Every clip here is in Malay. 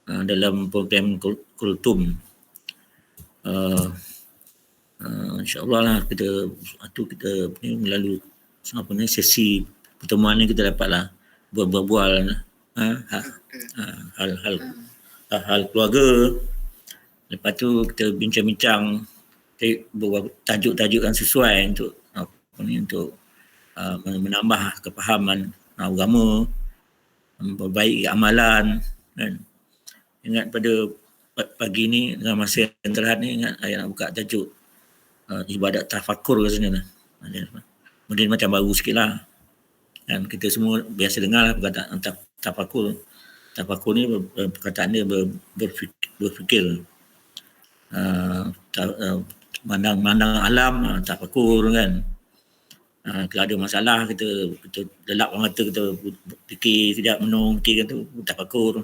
dalam program Kultum. InsyaAllah lah kita melalui sesi pertemuan ni kita dapatlah berbual hal keluarga. Lepas tu kita bincang-bincang beberapa tajuk-tajuk yang sesuai untuk menambah kefahaman agama, memperbaiki amalan kan. Ingat pada pagi ni dalam masa yang terhad ni, ingat ayat nak buka tajuk ibadat tafakur rasanya lah. Kemudian macam baru sikit lah kan, kita semua biasa dengar lah perkataan tafakur. Tafakur ni perkataan dia berfikir, mandang alam, tafakur kan. Kalau ada masalah kita lelap mata, kita fikir tidak menung, fikirkan tu tafakur.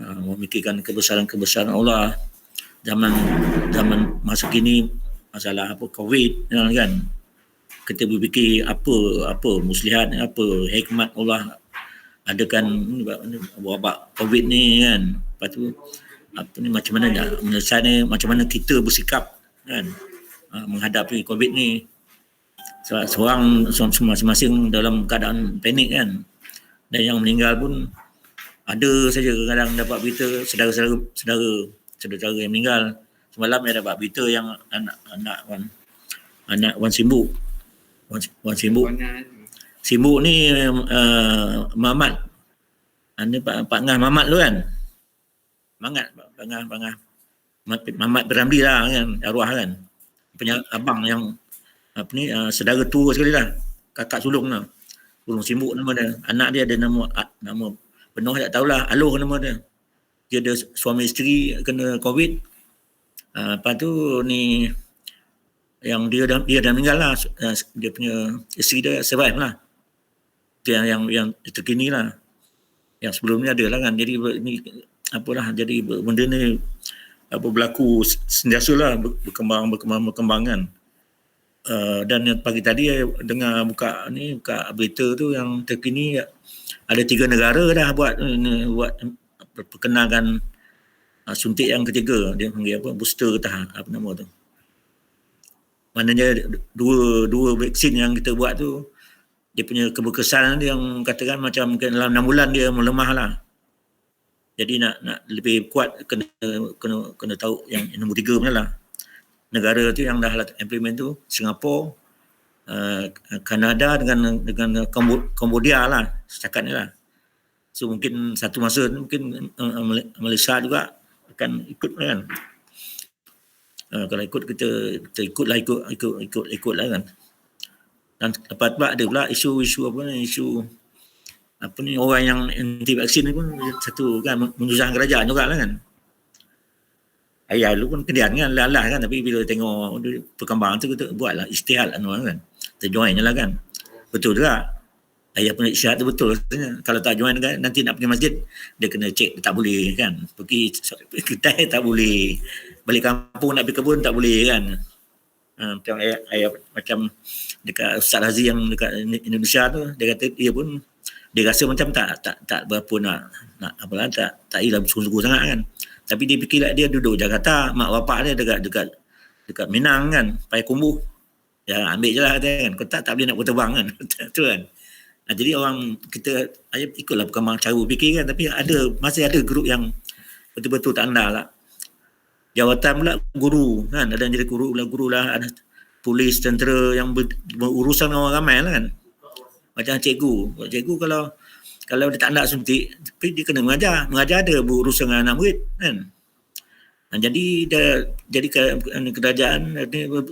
Memikirkan kebesaran Allah. Zaman masa kini masalah COVID kan, kita berfikir apa muslihat, apa hikmat Allah adakan wabak COVID ni kan. Lepas tu macam mana nak menyelesaikan, macam mana kita bersikap kan menghadapi COVID ni. Seorang masing-masing dalam keadaan panik kan. Dan yang meninggal pun ada saja. Kadang dapat berita saudara yang meninggal. Semalam saya dapat berita yang anak Wan Simbuk. Wan Simbuk. Simbuk ni Mamat. Pak Ngah Mamat tu kan. Mamat Beramli lah kan, arwah kan. Punya abang yang saudara tua sekali lah, kakak sulung lah. Sulung Simbuk nama dia. Anak dia ada nama penuh tak tahulah, Aloh nama dia. Dia ada suami isteri kena COVID. Lepas tu ni yang dia dah meninggal lah. Dia punya isteri dia survive lah. Dia yang terkini lah. Yang sebelum ni ada lah kan. Jadi ni apalah, jadi benda ni berlaku sentiasa lah, berkembang kan. Dan pagi tadi dengar buka berita tu yang terkini, ada 3 negara dah buat perkenalkan suntik yang ketiga. Dia panggil booster tahap, apa nama tu. Maknanya dua vaksin yang kita buat tu, dia punya keberkesan yang katakan macam dalam 6 bulan dia melemah lah. Jadi nak lebih kuat kena tahu yang nombor 3 punya lah. Negara tu yang dah implement tu Singapura, Kanada dengan Cambodia lah setakat ni lah. So mungkin satu masa mungkin Malaysia juga akan ikut kan. Kalau ikut kita ikut lah kan. Dan lepas tu ada pula isu orang yang anti vaksin ni pun satu kan, menyusahkan kerajaan juga lah kan. Ayah dulu pun kedian kan, lalah kan, tapi bila tengok perkembangan tu kita buatlah istihad kan. Kita join je lah kan. Betul juga. Ayah punya istihad tu betul. Kalau tak join kan, nanti nak pergi masjid, dia kena cek, tak boleh kan. Pergi kedai tak boleh. Balik kampung nak pergi kebun tak boleh kan. Macam ayah macam dekat Ustaz Hazi yang dekat Indonesia tu, dia kata dia rasa macam tak berapa nak apalah, tak ialah sungguh-sungguh sangat kan. Tapi dia fikirlah dia duduk Jakarta, mak bapak dia dekat Minang kan, Payakumbuh. Ya ambil je lah kan. Kau tak boleh nak berterbang kan. Betul kan. Jadi orang kita ikutlah perkembangan cara fikir kan, tapi masih ada grup yang betul-betul tak andal lah. Jawatan pula guru kan, ada yang jadi guru lah, ada polis, tentera yang berurusan dengan orang ramai lah kan. Macam cikgu kalau dia tak nak suntik, tapi dia kena mengajar ada berurusan dengan anak murid kan. Jadi kerajaan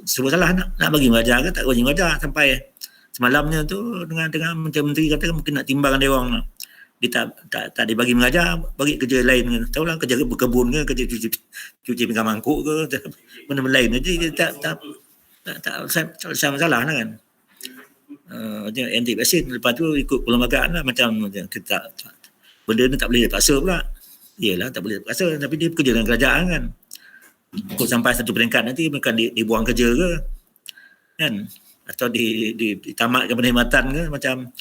serba salah nak bagi mengajar ke tak bagi mengajar, sampai semalamnya tu dengan macam menteri kata mungkin nak timbangkan dia orang lah. Dia tak dibagi mengajar, bagi kerja lain. Tahulah kerja berkebun ke, kerja cuci pinggan mangkuk ke, benda-benda lain. Jadi tak masalah lah kan. Anti vaksin, lepas tu ikut perlembagaan lah, macam kita benda ni tak boleh dipaksa pula. Iyalah tak boleh dipaksa, tapi dia bekerja dengan kerajaan kan. Kau sampai satu peringkat nanti bukan dibuang kerja ke kan, atau ditamatkan perkhidmatan ke, macam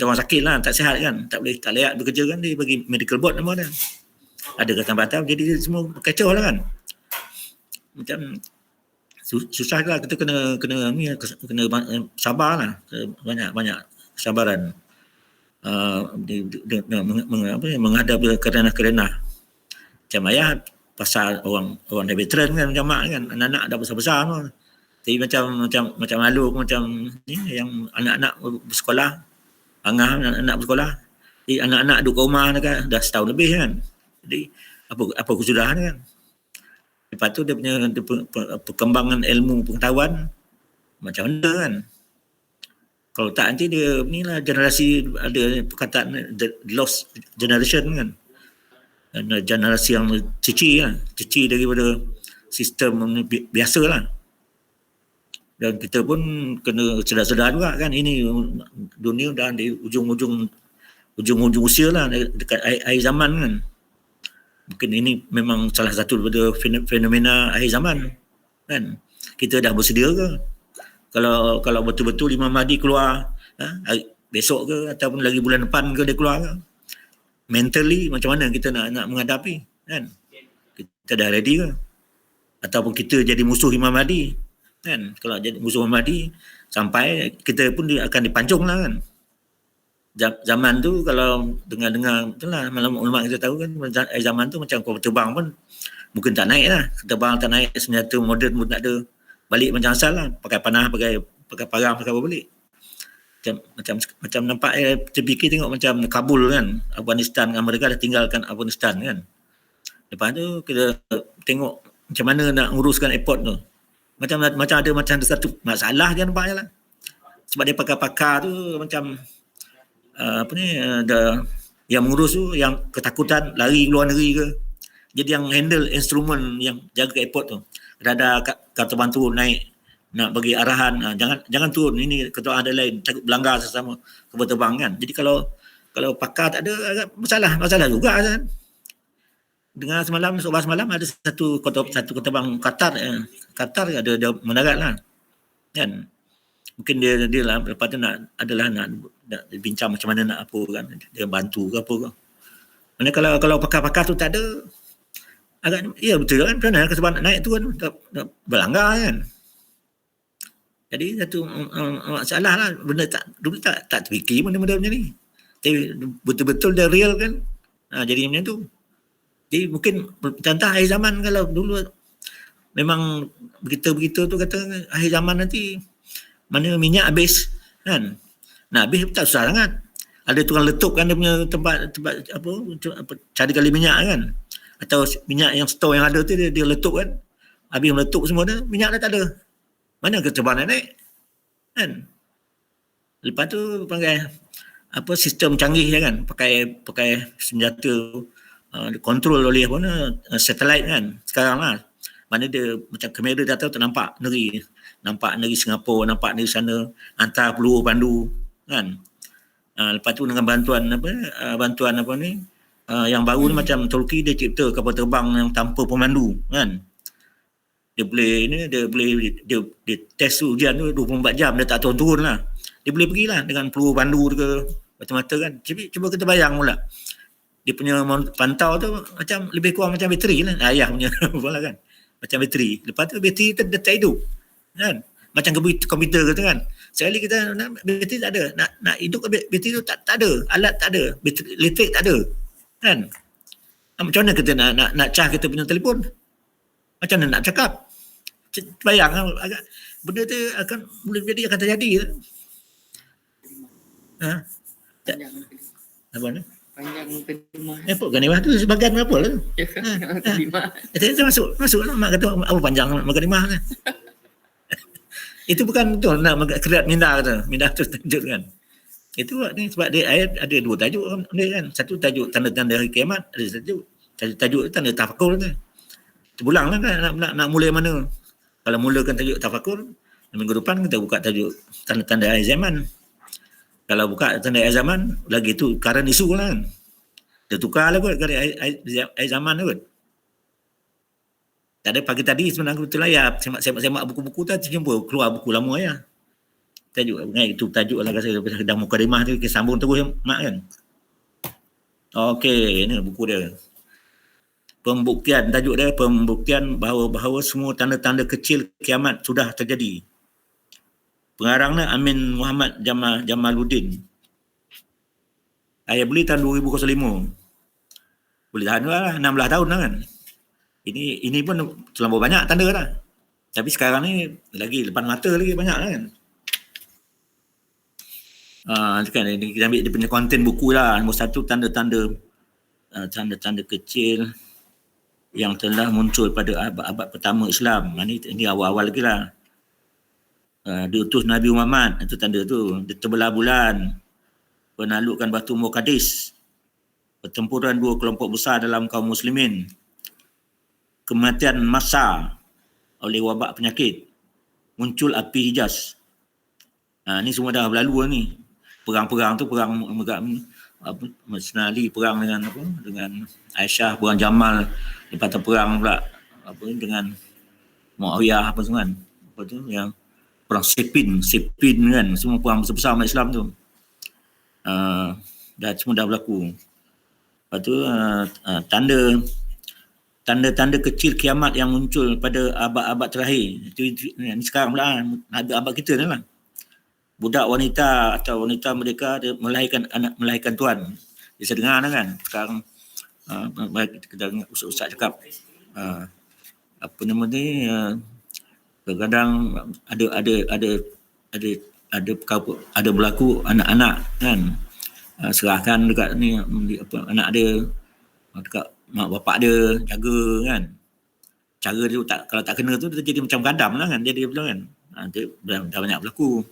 orang sakit lah, tak sihat kan, tak layak bekerja kan, dia bagi medical board nama dia. ada kesan batal, jadi semua kacau lah kan. Macam susah lah, kita kena sabar lah, banyak kesabaran menghadap kerana macam ayah pasal orang dah veteran kan, macam mak kan, anak-anak dah besar-besar tu. Tapi macam malu, macam ni yang anak-anak bersekolah, anak-anak bersekolah, anak-anak duduk kat rumah kan, dah setahun lebih kan. Jadi apa kesudahan kan. Lepas tu dia punya perkembangan ilmu pengetahuan macam mana kan. Kalau tak nanti dia ni lah generasi, ada perkataan the lost generation kan. Generasi yang cici daripada sistem biasa lah. Dan kita pun kena sedar-sedar juga kan, ini dunia dah di ujung usia lah, dekat akhir zaman kan. Mungkin ini memang salah satu daripada fenomena akhir zaman kan. Kita dah bersedia ke? Kalau betul-betul Imam Mahdi keluar besok ke ataupun lagi bulan depan ke dia keluar ke, mentally macam mana kita nak menghadapi kan? Kita dah ready ke? Ataupun kita jadi musuh Imam Mahdi kan? Kalau jadi musuh Imam Mahdi, sampai kita pun akan dipancung lah kan. Zaman tu kalau dengar itulah malam ulama kita tahu kan, zaman tu macam kapal terbang pun mungkin tak naik lah, terbang tak naik, senjata moden pun tak ada, balik macam asal lah, pakai panah, pakai parang, pakai apa balik. Macam nampak terfikir tengok macam Kabul kan, Afghanistan, Amerika dah tinggalkan Afghanistan kan. Lepas tu kita tengok macam mana nak uruskan airport tu, macam ada satu masalah je nampaknya lah. Sebab dia pakar-pakar tu macam yang mengurus tu yang ketakutan lari luar negeri ke, jadi yang handle instrumen yang jaga airport tu, ada kata bantu naik nak bagi arahan, jangan turun, ini ketua ada lain, takut berlanggar sesama kapal terbang kan. Jadi kalau pakar tak ada, agak masalah juga kan. Dengar semalam ada satu kapal terbang Qatar ada mendarat lah kan. Mungkin dia lah lepas tu nak bincang macam mana nak apa kan, dia bantu ke apa ke. Mana kalau pakar-pakar tu tak ada, agak ya betul kan, kerana sebab nak naik tu kan nak berlanggar kan. Jadi satu masalah lah, benda dulu tak terfikir benda-benda macam ni. Tapi betul-betul dia real kan. Jadi macam tu. Jadi mungkin contoh akhir zaman, kalau dulu memang begitu tu kata akhir zaman nanti mana minyak habis kan. Nak habis tak susah sangat. Ada tukang letup kan dia punya tempat apa cari kali minyak kan. Atau minyak yang store yang ada tu dia letup kan. Habis meletup semua dah, minyak dah tak ada. Mana kecebaan nak naik kan. Lepas tu pakai sistem canggih kan, pakai senjata kontrol oleh satelit kan sekarang lah. Mana dia macam kamera data tu nampak negeri Singapura, nampak negeri sana, hantar peluru pandu kan. Lepas tu dengan bantuan yang baru ni, macam Turki dia cipta kapal terbang yang tanpa pemandu kan. Dia test ujian tu 24 jam, dia tak turun lah. Dia boleh pergilah dengan peluru pandu ke mata-mata kan. Cuba kita bayang pula. Dia punya pantau tu macam lebih kurang macam bateri lah. Ayah punya pula kan. Macam bateri. Lepas tu bateri tu dia tak hidup. Kan? Macam komputer kata kan. Sekali kita bateri tak ada. Nak hidup bateri tu tak ada. Alat tak ada. Bateri elektrik tak ada. Kan? Macam mana kita nak charge kita punya telefon? Macam mana nak cakap? Bayang agak benda tu boleh terjadi. Apa ni? Panjang kalimah. Apa kalimah tu sebagian apa lah tu? Kalimah. Itu masuk lah. Mak kata apa panjang kalimah kan. Itu bukan betul nak kerat minda kata. Minda tu tajuk kan. Itu ni sebab dia ayat ada dua tajuk dia kan. Satu tajuk tanda-tanda hari kiamat, ada tajuk tanda tafakur tu. Terpulang lah kan nak mula mana. Kalau mulakan tajuk tafakur, minggu depan kita buka tajuk tanda-tanda akhir zaman. Kalau buka tanda akhir zaman, lagi tu current isu lah kan. Dia tukar lah kot akhir zaman lah kot. Tak ada pagi tadi sebenarnya betul lah ya. Semak buku-buku tu terjumpa keluar buku lama ya. Tajuk itu tajuk lah rasa dah mukadimah tu, kita sambung terus mak kan. Okey, ini buku dia. pembuktian, tajuk dia pembuktian bahawa semua tanda-tanda kecil kiamat sudah terjadi. Pengarangnya Amin Muhammad Jamaluddin. Saya beli tahun 2005. Boleh tahan lah, 16 tahun lah kan. Ini pun terlalu banyak tanda lah. Tapi sekarang ni lagi depan mata lagi banyak lah kan. Kan kita ambil dia punya konten buku lah. Nombor 1, tanda-tanda kecil yang telah muncul pada abad pertama Islam. Ini awal-awal lagi lah. Diutus Nabi Muhammad, itu tanda tu. Dia terbelah bulan, penaklukan Batu Muqaddis, pertempuran 2 kelompok besar dalam kaum muslimin, kematian massa oleh wabak penyakit, muncul api Hijaz. Ni semua dah berlalu ni. Perang-perang tu, perang Masna Ali perang dengan Aisyah, perang Jamal, lepas tu perang pula dengan Muawiyah apa semua kan. Apa tu yang perang Siffin kan, semua perang besar-besar umat Islam tu. Semua dah berlaku. Lepas tu tanda-tanda kecil kiamat yang muncul pada abad-abad terakhir. Ini sekarang pula abad kita ni lah. Budak wanita atau wanita mereka dia melahirkan tuan. Dia saya dengar kan. Sekarang kita dengar ustaz cakap apa nama ni, kadang-kadang ada berlaku anak-anak kan, serahkan dekat ni anak dia dekat mak bapak dia jaga kan. Cara dia kalau tak kena tu dia jadi macam gadam lah kan, jadi betul kan. Dia dah banyak berlaku.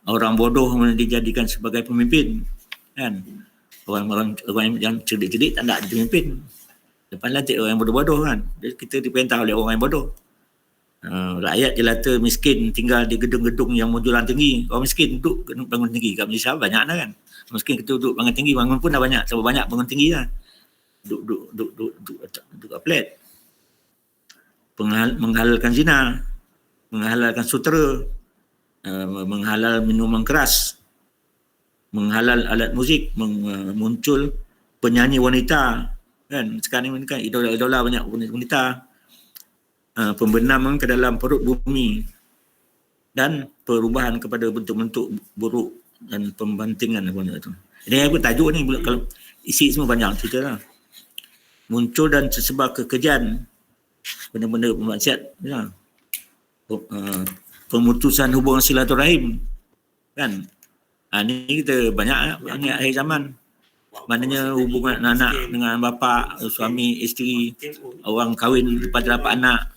Orang bodoh dijadikan sebagai pemimpin kan. Orang yang cerdik-cerdik tak nak jadi pemimpin. Lepas lantik orang yang bodoh-bodoh kan. Kita diperintah oleh orang yang bodoh. Rakyat jelata miskin tinggal di gedung-gedung yang modulan tinggi. Orang miskin duduk bangun tinggi. Kat Malaysia banyak lah kan. Miskin kita duduk bangun tinggi, bangun pun dah banyak. Sebab banyak bangun tinggi lah. Duduk flat. Menghalalkan zina, menghalalkan sutera, menghalal minuman keras, menghalal alat muzik, muncul penyanyi wanita kan. Sekarang ni kan idola-idola banyak wanita, pembenaman ke dalam perut bumi dan perubahan kepada bentuk-bentuk buruk dan pembantingan apa tu. Ini aku tajuk ni kalau isi semua banyak cerita lah. Muncul dan tersebar kekejian, benda-benda pemaksiat ya. Pemutusan hubungan silaturahim kan. Ni kita banyak akhir zaman. Maknanya hubungan anak dengan bapa, suami, isteri, orang kahwin lepas dapat anak,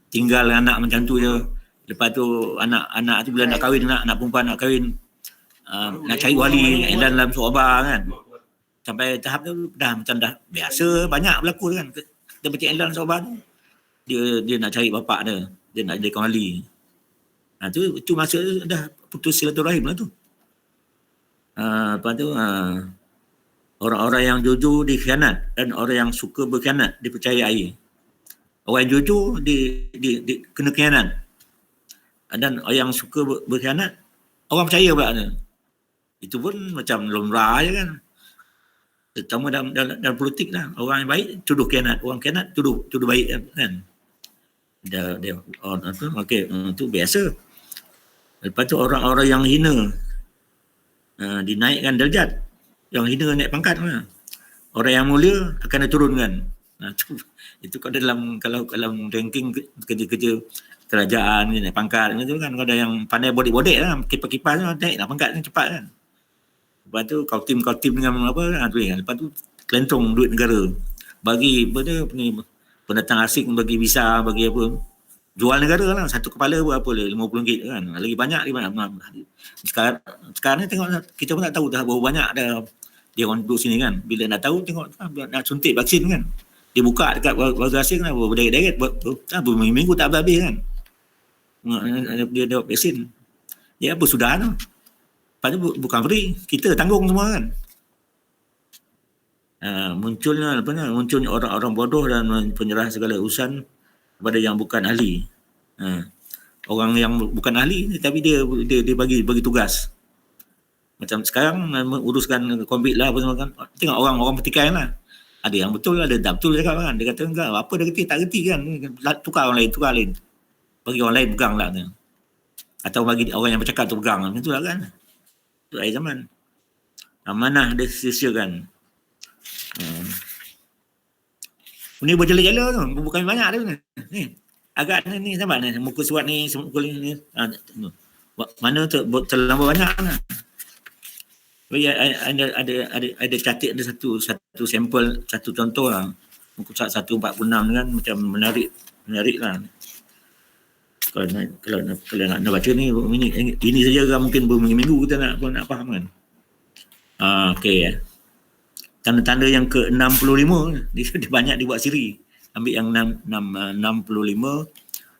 tinggal anak macam tu je. Lepas tu anak tu bila nak kahwin, anak perempuan nak kahwin, nak cari wali dalam suabah kan. Sampai tahap tu dah macam dah biasa, banyak berlaku kan. Dia baca dalam suabah tu, dia nak cari bapak dia nak jadikan wali. Tu masa dah putus silaturahim lah tu. Lepas tu orang-orang yang jujur dikhianat dan orang yang suka berkhianat dipercayai. Orang yang jujur di kena khianat. Dan orang yang suka berkhianat orang percaya pula dia. Itu pun macam lumrah je kan. Terutama dalam politik lah. Orang yang baik tuduh khianat, orang khianat tuduh baik kan. Dia okey, itu biasa. Lepas tu orang-orang yang hina dinaikkan darjat, yang hina naik pangkat lah. Orang yang mulia akan diturunkan. Itu kalau ranking kerja-kerja kerajaan naik pangkat itu kan, ada yang pandai bodek-bodek lah, kipas-kipas naik lah pangkat cepat kan. Lepas tu kau tim dengan apa tu kan. Lepas tu kelentong duit negara. Bagi pendatang asing bagi visa, bagi apa, jual negara lah. Satu kepala berapa lah, RM50 kan. Lagi banyak. Sekarang ni tengok, kita pun tak tahu dah berapa banyak dah dia orang duduk sini kan. Bila nak tahu, tengok nak suntik vaksin kan. Dia buka dekat warga asing kan, berderet-deret berminggu tak habis kan. Dia dapat vaksin. Ya apa sudah tu. Lepas tu bukan free, kita tanggung semua kan. Munculnya orang-orang bodoh dan penyerah segala urusan kepada yang bukan ahli. Orang yang bukan ahli tapi dia bagi tugas. Macam sekarang uruskan COVID lah apa semua kan. Tengok orang petikai lah. Ada yang betul, ada tak betul cakap kan. Dia kata enggak, apa dia reti, tak reti kan. Tukar orang lain. Bagi orang lain pegang lah. Atau bagi orang yang bercakap tu pegang. Macam tu lah kan. Itu akhir zaman. Amanah dia sia-siakan. Ini berjala-jala tu. Bukan banyak tu. Ni. Agak ni sama ni. Muka surat ni, muka ni. Mana tu terlalu banyak lah. Ada catat ada satu sampel, satu contoh lah. Muka surat 146 kan macam menarik lah. Kalau nak baca ni ini saja kan mungkin berminggu-minggu kita nak faham kan. Okey. Tanda-tanda yang ke-65 dia banyak dibuat siri. Ambil yang 65.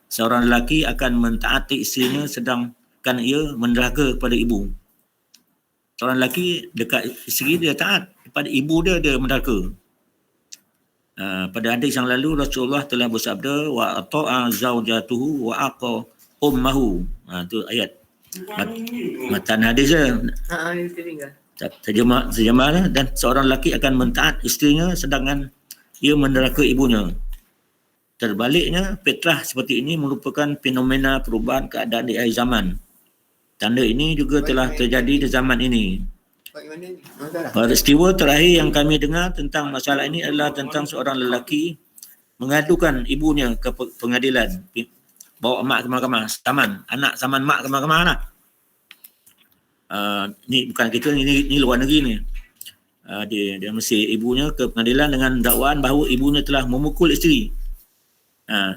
Seorang lelaki akan mentaati isterinya sedangkan ia menderhaka kepada ibu. Seorang lelaki dekat isteri dia taat, kepada ibu dia menderhaka. Pada hadis yang lalu Rasulullah telah bersabda wa ata'a zaujatuhu wa aqa ummahu. Tu ayat matan hadis dia. Terjemah lah. Dan seorang lelaki akan mentaat isterinya sedangkan ia menderhaka ibunya. Terbaliknya, fitrah seperti ini merupakan fenomena perubahan keadaan di akhir zaman. Tanda ini juga telah terjadi di zaman ini. Peristiwa terakhir yang kami dengar tentang masalah ini adalah tentang seorang lelaki mengadukan ibunya ke pengadilan. Bawa mak ke mahkamah, saman. Anak saman mak ke mahkamah lah. Ni bukan kita, ni luar negeri ni. Dia mesti ibunya ke pengadilan dengan dakwaan bahawa ibunya telah memukul isteri.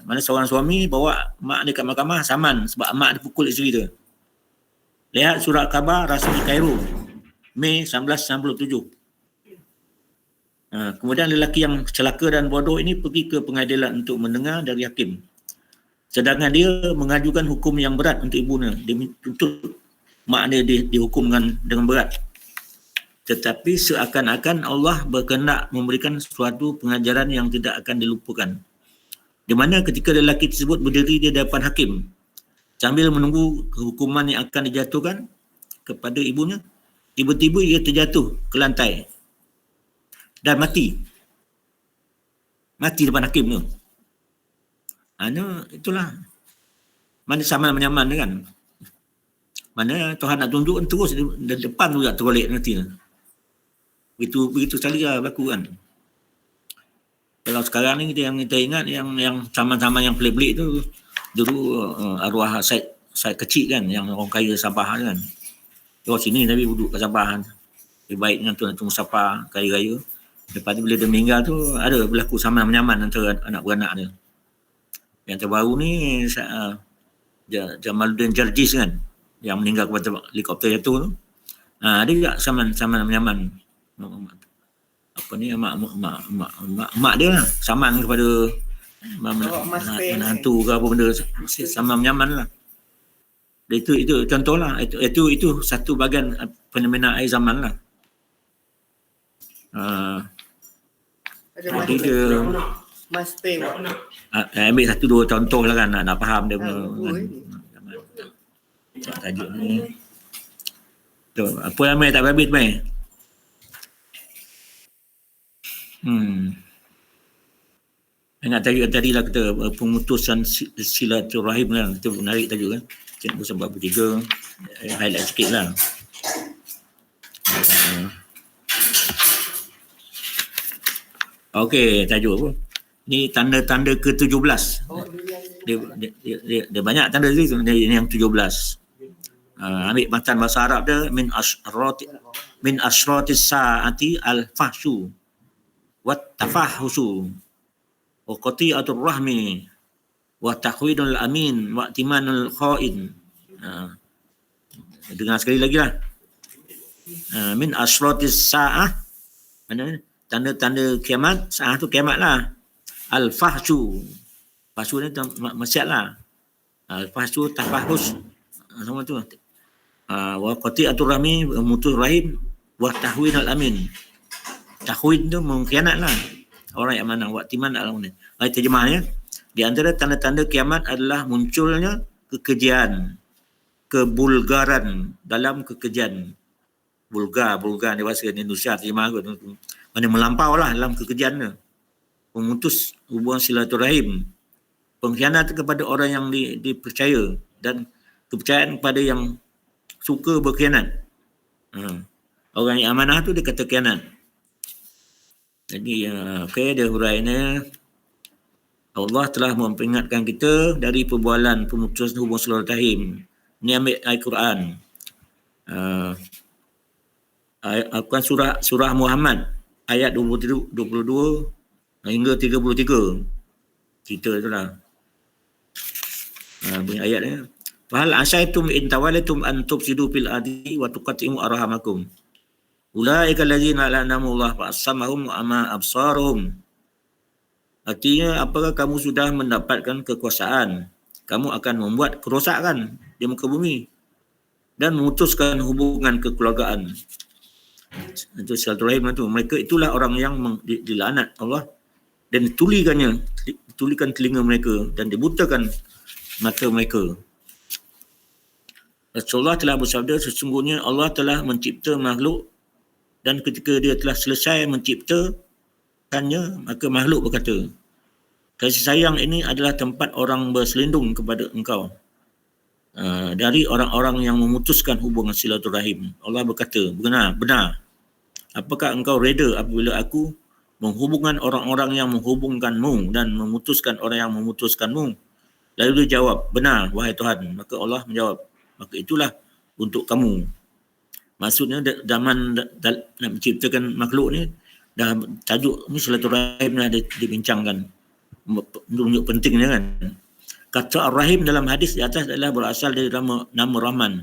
Mana seorang suami bawa mak dia kat mahkamah saman sebab mak dia pukul isteri dia. Lihat surat khabar rasmi Kairo Mei 1997. Kemudian lelaki yang celaka dan bodoh ini pergi ke pengadilan untuk mendengar dari hakim. Sedangkan dia mengajukan hukum yang berat untuk ibunya. Dia tuntut mak dia dihukum dengan berat. Tetapi seakan-akan Allah berkehendak memberikan suatu pengajaran yang tidak akan dilupakan. Di mana ketika lelaki tersebut berdiri di depan hakim sambil menunggu hukuman yang akan dijatuhkan kepada ibunya, tiba-tiba ia terjatuh ke lantai dan mati depan hakim tu. Itulah mana sama menyaman kan. Mana Tuhan nak tunjuk terus di depan tu tak tergolek nanti. Begitu sekali lah berlaku kan. Kalau sekarang ni yang kita ingat yang sama-sama yang pelik-pelik tu dulu arwah Said kecil kan, yang orang kaya Sabah kan. Dia sini tapi duduk kat Sabah. Dia baik dengan Tuan Musafar, kaya-kaya. Lepas tu bila dia meninggal tu ada berlaku sama menyaman antara anak beranak dia. Yang terbaru ni Jamaluddin Jarjis kan, yang meninggal kepada helikopter jatuh tu. Dia juga sama menyaman. Apa ni mak dia lah, saman kepada menantu ke apa benda, sama menyaman lah. Itu contoh lah. Itu satu bahagian fenomena akhir zaman lah. Jadi dia ambil satu dua contoh lah kan, nak faham dia punya tajuk ni. Apa yang tak habis mai? Ingat tadi lah kita pemutusan silaturahim lah, kita menarik tajuk kan. Kita sampai 43 highlight sikit lah. Okey, tajuk apa? Ni tanda-tanda ke-17. Dia banyak tanda tu, dia yang 17. Ambil matan bahasa Arab dia min asratis saati al-fahsyu wat tafahusu wa qati'atur rahmi wa takhwidul amin wa timanul khain. Dengar sekali lagi lah. Min asratis sa'ah, mana tanda-tanda kiamat. Sa'ah tu kiamat lah. Al-fahsyu, fahsyu ni maksiat lah. Al-fahsyu tafahus sama tu. Wa qati'atur rahmi, mutus rahim, wa tahwidul amin. Tahwid tu mengkhianat lah orang yang mana, wa timan al-amin. Terjemahnya, di antara tanda-tanda kiamat adalah munculnya kekejian, kebulgaran dalam kekejian. Bulgar di bahasa Indonesia terjemah aku. mana melampau lah dalam kekejian, memutus hubungan silaturahim, pengkhianat kepada orang yang dipercaya dan kepercayaan kepada yang suka berkhianat. Orang yang amanah tu dia kata khianat. Jadi dia huraiannya, Allah telah memperingatkan kita dari perbualan pemutusan hubungan silaturahim. Ini ambil ayat Quran. Al-Quran surah Muhammad ayat 22 hingga 33. Cerita itulah. Bunyi ayatnya. Fahal asaitum in tawalaitum an tufsidu fil ardi wa tuqatti'u arhamakum. Ulaika allazina la'anahumullah fa'assamahum wa ama absaruhum. Artinya, apakah kamu sudah mendapatkan kekuasaan, kamu akan membuat kerosakan di muka bumi dan memutuskan hubungan kekeluargaan. Itu silaturahim itu. Mereka itulah orang yang dilaknat Allah dan ditulikan telinga mereka dan dibutakan mata mereka. Rasulullah telah bersabda, sesungguhnya Allah telah mencipta makhluk dan ketika dia telah selesai menciptakannya, maka makhluk berkata, kasih sayang ini adalah tempat orang berselindung kepada engkau dari orang-orang yang memutuskan hubungan silaturahim. Allah berkata, benar. Apakah engkau reda apabila aku menghubungkan orang-orang yang menghubungkanmu dan memutuskan orang yang memutuskanmu? Lalu dia jawab, benar wahai Tuhan. Maka Allah menjawab, maka itulah untuk kamu. Maksudnya zaman nak menciptakan makhluk ni, dah tajuk ni silaturahim dah dibincangkan. Menunjuk pentingnya kan. Kata Ar-Rahim dalam hadis di atas adalah berasal dari nama Rahman.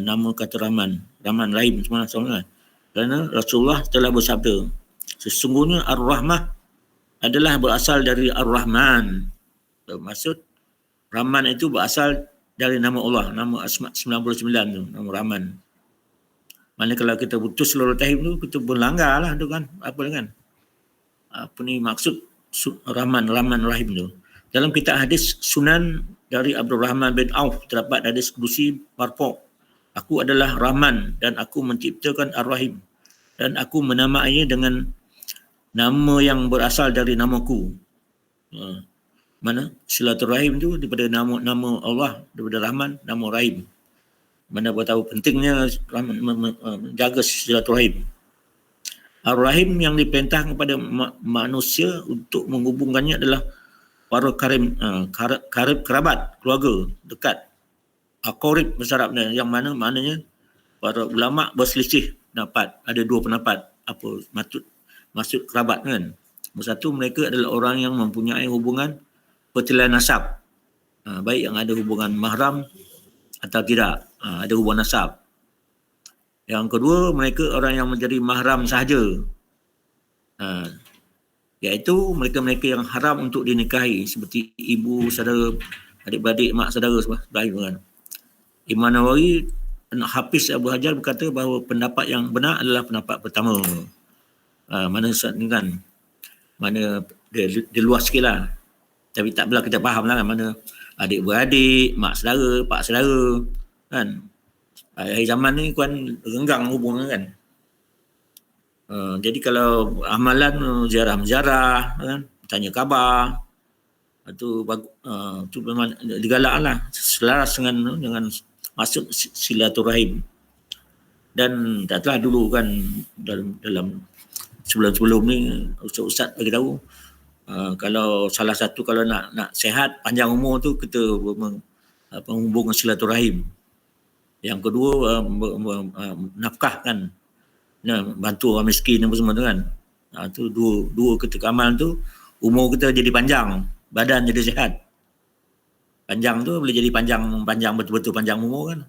Nama kata Rahman. Rahman Rahim sama-sama. Kerana Rasulullah telah bersabda, sesungguhnya Ar-Rahmah adalah berasal dari Ar-Rahman. Maksud Rahman itu berasal dari nama Allah, nama Asma 99 tu, nama Rahman. Mana kalau kita putus silaturahim tu, kita berlanggar lah tu kan. Apa kan? Apa ni maksud Rahman Rahim tu. Dalam kitab hadis Sunan dari Abdul Rahman bin Auf terdapat hadis kudusi marfu'. Aku adalah Rahman dan aku menciptakan Ar-Rahim dan aku menamainya dengan nama yang berasal dari namaku. Mana silaturahim tu daripada nama Allah, daripada Rahman, nama Rahim. Mana tahu pentingnya menjaga silaturahim. Ar-Rahim yang diperintah kepada manusia untuk menghubungkannya adalah para karib kerabat, keluarga dekat. Aqarib bahasa Arabnya, yang maknanya para ulama berselisih pendapat. Ada dua pendapat apa maksud kerabat kan. Satu, mereka adalah orang yang mempunyai hubungan pertalian nasab. Baik yang ada hubungan mahram atau tidak, ada hubungan nasab. Yang kedua, mereka orang yang menjadi mahram sahaja. Iaitu mereka-mereka yang haram untuk dinikahi seperti ibu, saudara, adik-beradik, mak saudara sebagainya kan. Imam Nawawi, Hafiz Abu Hajar berkata bahawa pendapat yang benar adalah pendapat pertama. Mana kan, mana dia luas sikit lah. Tapi tak bila kita faham lah kan, mana adik-beradik, mak saudara, pak saudara kan. Akhir zaman ni kan renggang hubungan kan. Jadi kalau amalan ziarah-ziarah kan, tanya khabar, itu memang digalak lah, selaras dengan maksud silaturahim. Dan taklah dulu kan dalam sebelum ni ustaz bagi tahu, kalau salah satu kalau nak sihat panjang umur tu kita menghubungkan silaturahim. Yang kedua nafkah kan, bantu orang miskin apa semua tu kan. Tu dua ketika amal tu umur kita jadi panjang, badan jadi sihat. Panjang tu boleh jadi panjang betul-betul panjang umur kan.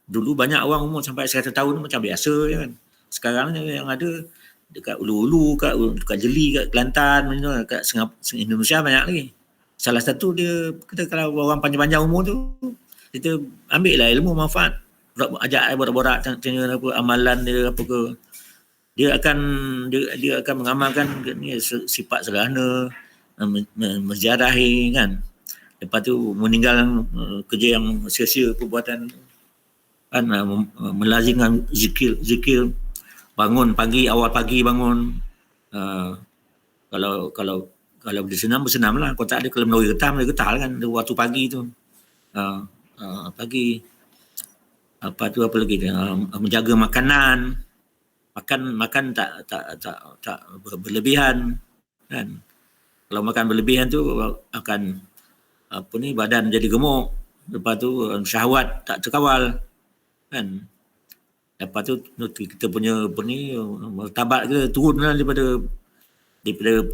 Dulu banyak orang umur sampai 100 tahun macam biasa je kan. Sekarang yang ada dekat Ulu-Ulu, dekat Jeli, kat Kelantan, kat Indonesia banyak lagi. Salah satu dia, kita kalau orang panjang-panjang umur tu, kita ambil lah ilmu manfaat. Ajak borak-borak, tanya apa amalan dia apa ke. Dia akan mengamalkan ni sifat sederhana, menziarahi kan. Lepas tu meninggalkan kerja yang sia-sia, perbuatan kan, melazimkan zikir, bangun pagi, awal pagi bangun, Kalau bersenam lah. Kalau tak ada, kalau menori getah kan waktu pagi tu. Pagi. Apa lagi dia? Menjaga makanan. Makan tak berlebihan kan. Kalau makan berlebihan tu akan badan jadi gemuk. Lepas tu syahwat tak terkawal kan. Lepas tu kita punya martabat kita turun lah daripada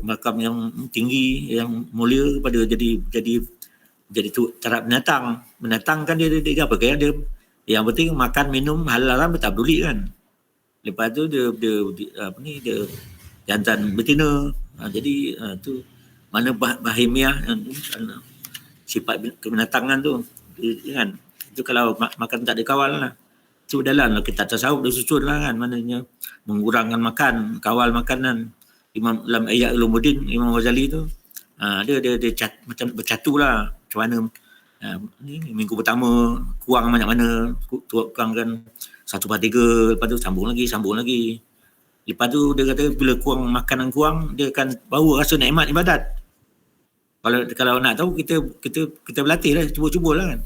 makam yang tinggi, yang mulia kepada jadi tu taraf binatang. Binatang kan dia apa kan dia yang penting makan minum halal haram tak peduli kan. Lepas tu dia jantan betina. Jadi tu mana bahimiah sifat kebinatangan tu kan. Itu kalau makan tak dikawal lah. Itu dalam kita tasawuf dia susun lah kan, maknanya mengurangkan makan, kawal makanan. Imam dalam ayat Ulumuddin, Imam Ghazali tu dia macam bercatu lah macam mana minggu pertama kurang banyak mana, kurangkan 1/3, lepas tu sambung lagi. Lepas tu dia kata bila makanan kurang, dia akan bawa rasa nikmat ibadat. Kalau nak tahu kita berlatih lah, cuba lah kan.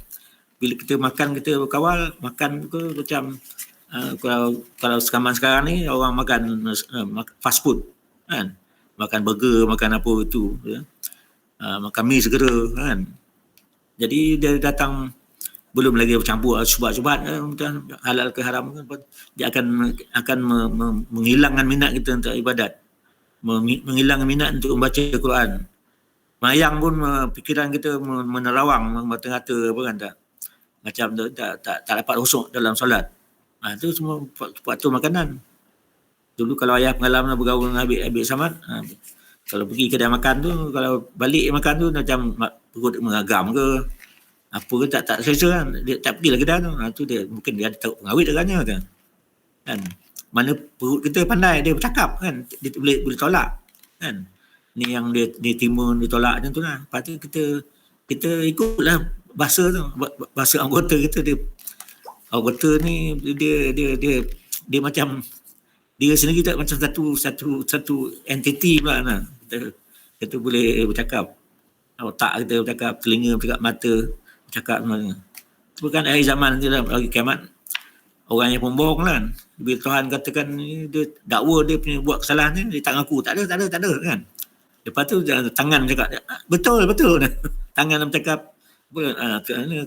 Bila kita makan, kita kawal makan ke macam kalau sekarang ni orang makan fast food kan, makan burger, makan apa itu ya. Makan mi segera kan. Jadi dia datang belum lagi bercampur syubhat-syubhat halal ke haram kan, dia akan menghilangkan minat kita untuk ibadat, menghilangkan minat untuk membaca Quran. Mayang pun fikiran kita menerawang, mengata-ngata apa kan, tak macam tak dapat khusyuk dalam solat. Itu semua faktor makanan. Dulu kalau ayah pengalaman bergaul dengan Habib Samad, kalau pergi kedai makan tu, kalau balik makan tu macam perut mengagam ke apa ke, tak selesa kan, dia tak pergi lah kedai tu. Tu dia mungkin dia ada tahu pengawet agaknya kan. Mana perut kita pandai dia bercakap kan, dia boleh tolak kan. Ni yang dia terima, dia tolak macam tu lah. Lepas tu kita ikutlah bahasa tu, bahasa anggota kita. Anggota ni dia macam dia sendiri tak macam satu entiti pula lah. Kita boleh bercakap, otak kita bercakap, telinga bercakap, mata bercakap semuanya. Bukan akhir zaman nanti lah, lagi kiamat orang yang pembohong kan. Bila Tuhan katakan dia dakwa dia punya buat kesalahan ni, dia tak ngaku, tak ada kan. Lepas tu tangan bercakap, betul. Tangan bercakap,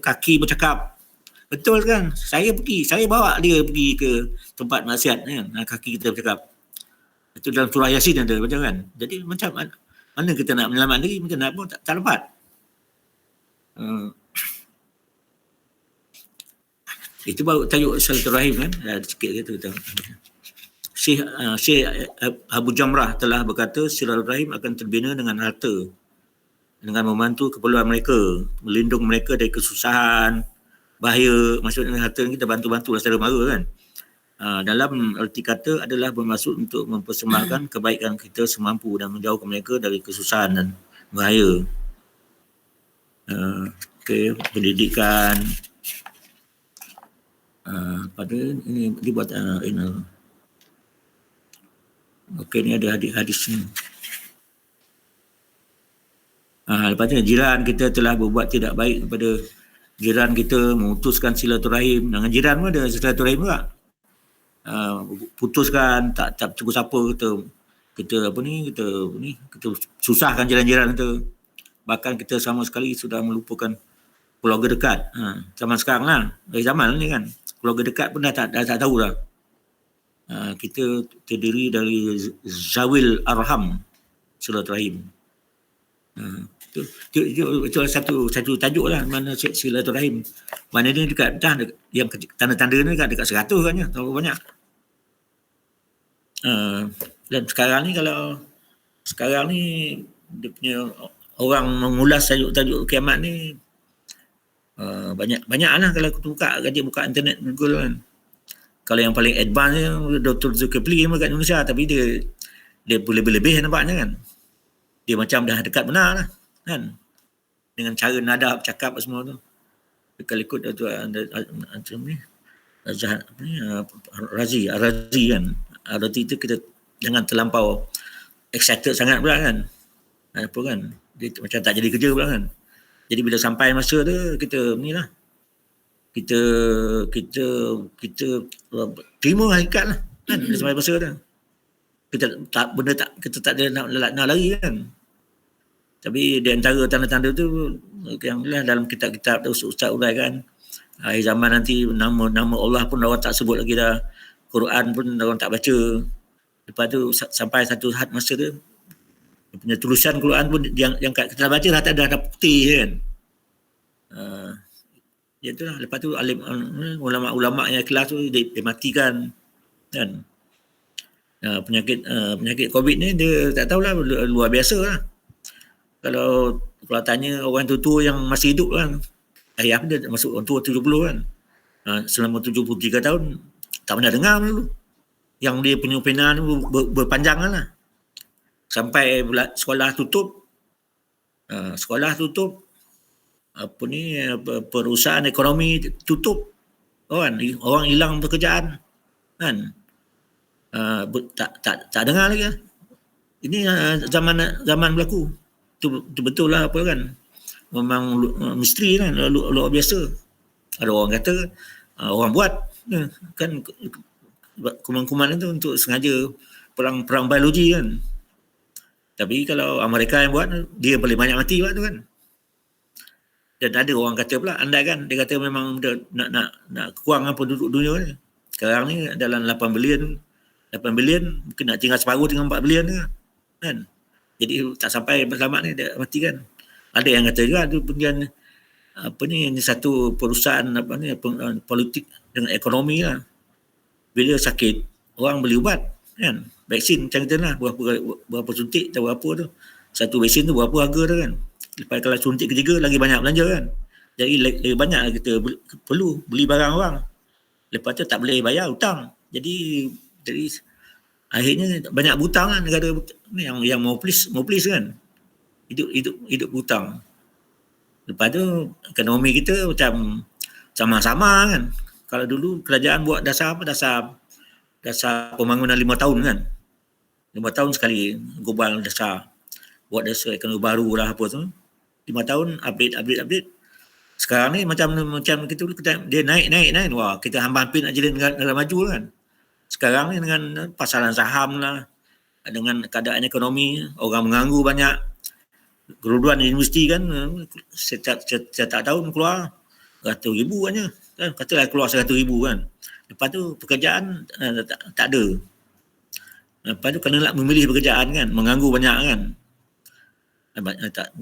kaki bercakap, betul kan, saya bawa dia pergi ke tempat maksiat kan, kaki kita bercakap. Itu dalam surah Yasin ada macam kan. Jadi macam mana kita nak menyelamat diri, macam nak pun tak dapat. Itu baru tajuk silaturahim kan, sikit gitu. Syekh Abu Jamrah telah berkata silaturahim akan terbina dengan harta, dengan membantu keperluan mereka, melindung mereka dari kesusahan, bahaya. Maksudnya harta ni kita bantu-bantulah secara mara kan. Dalam erti kata adalah bermaksud untuk mempersembahkan kebaikan kita semampu dan menjauhkan mereka dari kesusahan dan bahaya. Pendidikan. Pada ini dibuat ini. Ni ada hadis ni. Lepas tu jiran kita telah berbuat tidak baik kepada jiran kita, memutuskan silaturahim. Dengan jiran pun ada silaturahim juga. Putuskan, tak cukup siapa, kita susahkan jiran-jiran kita. Bahkan kita sama sekali sudah melupakan keluarga dekat. Zaman sekarang lah, dari zaman ni kan, keluarga dekat pun dah tak tahu lah. Kita terdiri dari zawil arham silaturahim. Itu satu tajuk lah, mana silaturahim. Mana ni dekat yang tanda-tanda ni dekat 100 katnya, terlalu banyak. Dan sekarang ni dia punya orang mengulas tajuk-tajuk kiamat ni banyak lah. Kalau aku buka internet Google kan, kalau yang paling advance ni Dr. Zulkifli kat Indonesia, tapi dia boleh lebih nampaknya kan. Dia macam dah dekat benar lah kan, dengan cara nada bercakap semua tu. Kalau ikut tu macam ni Razi kan, Razi itu kita jangan terlampau excited sangat pula kan. Apa kan? Dia macam tak jadi kerja pula kan. Jadi bila sampai masa tu kita ni lah. Kita terima hakikat lah kan. Bila sampai masa tu. Kita tak ada nak lari kan. Tapi di antara tanda-tanda tu yang dalam kitab-kitab Ustaz uraikan, akhir zaman nanti nama Allah pun orang tak sebut lagi dah. Quran pun orang tak baca. Lepas tu sampai satu had masa tu punya tulisan Quran pun yang kita baca dah tak ada putih kan. Itulah. Lepas tu alim ulama yang kelas tu dimatikan kan. Penyakit COVID ni dia tak tahulah, luar biasa lah. Kalau tanya orang tua yang masih hidup kan, ayah dia masuk orang tua 70 kan, selama 73 tahun tak pernah dengar dulu yang dia punya pena ni berpanjangan lah. Sampai sekolah tutup, perusahaan ekonomi tutup kan, orang hilang pekerjaan kan. Tak dengar lagi lah. Ini zaman berlaku. Itu betul lah apa kan. Memang misteri kan, luar biasa. Ada orang kata orang buat kan, kuman-kuman itu untuk sengaja perang biologi kan. Tapi kalau Amerika yang buat, dia boleh banyak mati waktu kan. Dan ada orang kata pula, andai kan, dia kata memang nak kurang penduduk dunia ni. Sekarang ni dalam 8 bilion mungkin nak tinggal separuh dengan 4 bilion kan. Jadi tak sampai selamat ni dia mati kan. Ada yang kata juga tu pendian ini satu perusahaan politik dengan ekonomi lah. Bila sakit orang beli ubat kan. Vaksin macam tu lah, berapa suntik atau berapa tu. Satu vaksin tu berapa harga tu kan. Lepas kalau suntik ketiga lagi banyak belanja kan. Jadi lagi banyak kita perlu beli barang orang. Lepas tu tak boleh bayar hutang. Jadi akhirnya banyak hutang kan, negara yang mau please kan. Hidup hutang. Lepas tu ekonomi kita macam sama-sama kan. Kalau dulu kerajaan buat dasar pembangunan 5 tahun kan. 5 tahun sekali global dasar. Buat dasar ekonomi baru lah apa tu. 5 tahun update. Sekarang ni macam kita dia naik. Wah, kita hampir nak jadi negara maju kan. Sekarang ni dengan pasaran saham lah, dengan keadaan ekonomi, orang menganggur banyak. Keruduan universiti kan, setiap tahun keluar 100,000 hanya. Kan? Katalah keluar 100,000 kan. Lepas tu pekerjaan tak ada. Lepas tu kena nak memilih pekerjaan kan, menganggur banyak kan.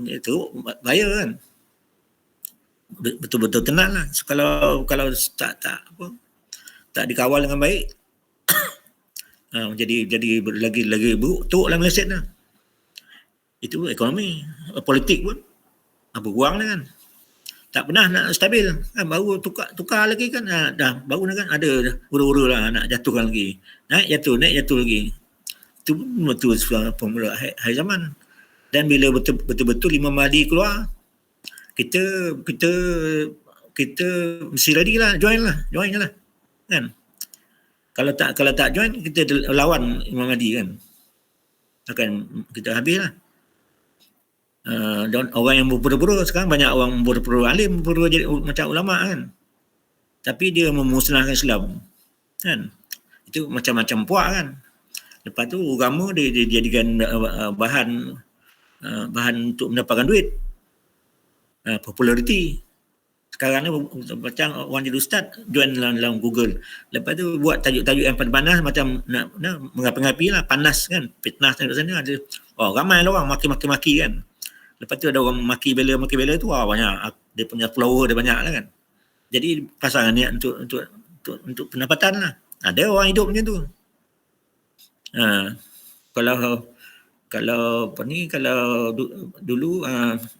Itu bahaya kan. Betul-betul tenang lah. So, kalau tak dikawal dengan baik, jadi lagi buruk, teruk lah Malaysia lah. Itu ekonomi, politik pun apa kurang lah kan. Tak pernah nak stabil kan, baru tukar lagi kan, dah baru kan ada ura-ura lah nak jatuhkan lagi. Naik jatuh lagi. Itu betul formula hari zaman. Dan bila betul-betul Imam Mahdi keluar, kita mesti ready lah, join lah kan. Kalau tak join, kita lawan Imam Mahdi kan. Akan kita habis lah. Dan orang yang berpura-pura, sekarang banyak orang berpura-pura alim, berpura jadi macam ulama kan. Tapi dia memusnahkan Islam kan. Itu macam-macam puak kan. Lepas tu agama dia jadikan bahan untuk mendapatkan duit. Populariti. Sekarang ni macam orang jadi ustaz, join dalam Google. Lepas tu buat tajuk-tajuk yang panas macam nak mengapi-ngapi lah, panas kan, fitnah kat sana ada. Ramai lah orang maki-maki kan. Lepas tu ada orang maki bela tu, banyak dia punya follower dia banyak lah kan. Jadi pasangan niat untuk pendapatan lah. Ada orang hidup macam tu. Kalau dulu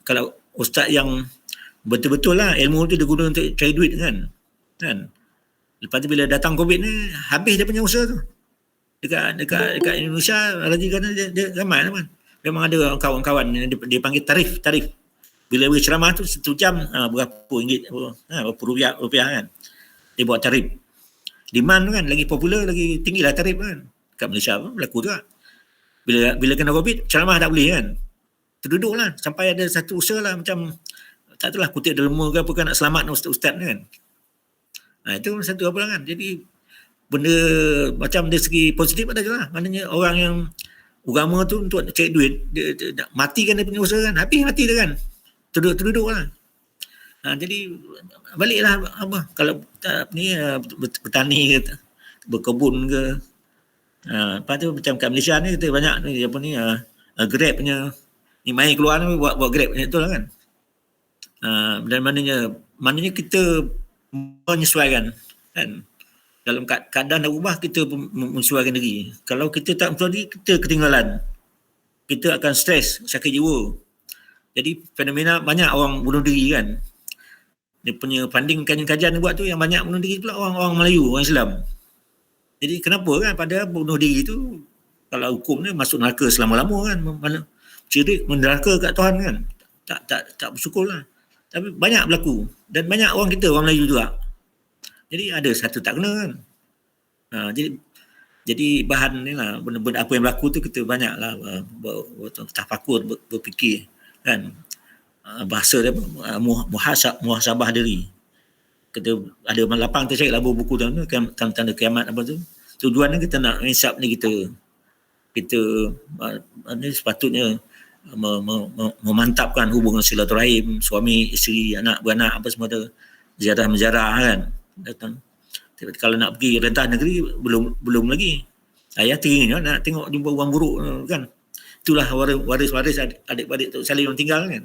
kalau ustaz yang betul-betul lah ilmu tu dia guna untuk cari duit kan. Lepas tu bila datang COVID ni, habis dia punya usaha tu. Dekat Indonesia lagi kan dia ramai lah kan. Memang ada kawan-kawan dia panggil tarif. Bila beri ceramah tu 1 jam berapa ringgit, berapa rupiah kan. Dia buat tarif. Demand tu kan lagi popular, lagi tinggi lah tarif kan. Kat Malaysia pun berlaku juga. Bila kena COVID, ceramah tak boleh kan. Terduduklah sampai ada satu usaha lah macam tak tahulah kutip derma ke apa kan nak selamat ustaz-ustaz kan. Itu satu apa kan. Jadi benda macam dari segi positif ada je lah. Maknanya orang yang agama tu untuk cari duit, dia nak matikan dia punya usaha kan. Habis mati dia kan. Terduduk lah. Jadi baliklah apa kalau ni bertani ke berkebun ke. Lepas tu macam kat Malaysia ni kita banyak ni apa ni Grab punya ni main keluar ni buat Grab punya tu lah kan. Dan maknanya kita menyesuaikan kan. Dalam keadaan dah ubah kita menyesuaikan diri. Kalau kita tak menyesuaikan diri, kita ketinggalan. Kita akan stres, sakit jiwa. Jadi fenomena banyak orang bunuh diri kan. Dia punya banding kajian-kajian dia buat tu yang banyak bunuh diri pula orang Melayu, orang Islam. Jadi kenapa kan pada bunuh diri tu kalau hukum ni masuk neraka selama-lama kan. Mana syirik menderhaka kat Tuhan kan. Tak bersyukur lah. Tapi banyak berlaku. Dan banyak orang kita, orang Melayu juga. Jadi ada satu tak kena kan. Jadi bahan ni lah, benda-benda apa yang berlaku tu kita banyak lah tafakur, berfikir kan. Bahasa dia muhasabah diri. Kita ada lapang kita cari lah buku tu, tanda kiamat apa tu. Tujuannya kita nak hisap ni kita ni sepatutnya memantapkan hubungan silaturahim, suami, isteri, anak, beranak apa semua tu. Ziarah-menziarah kan. Datang. Kalau nak pergi rentah negeri belum lagi. Saya teringin nak tengok jumpa orang buruk kan. Itulah waris-waris adik-adik tu saling tinggal kan.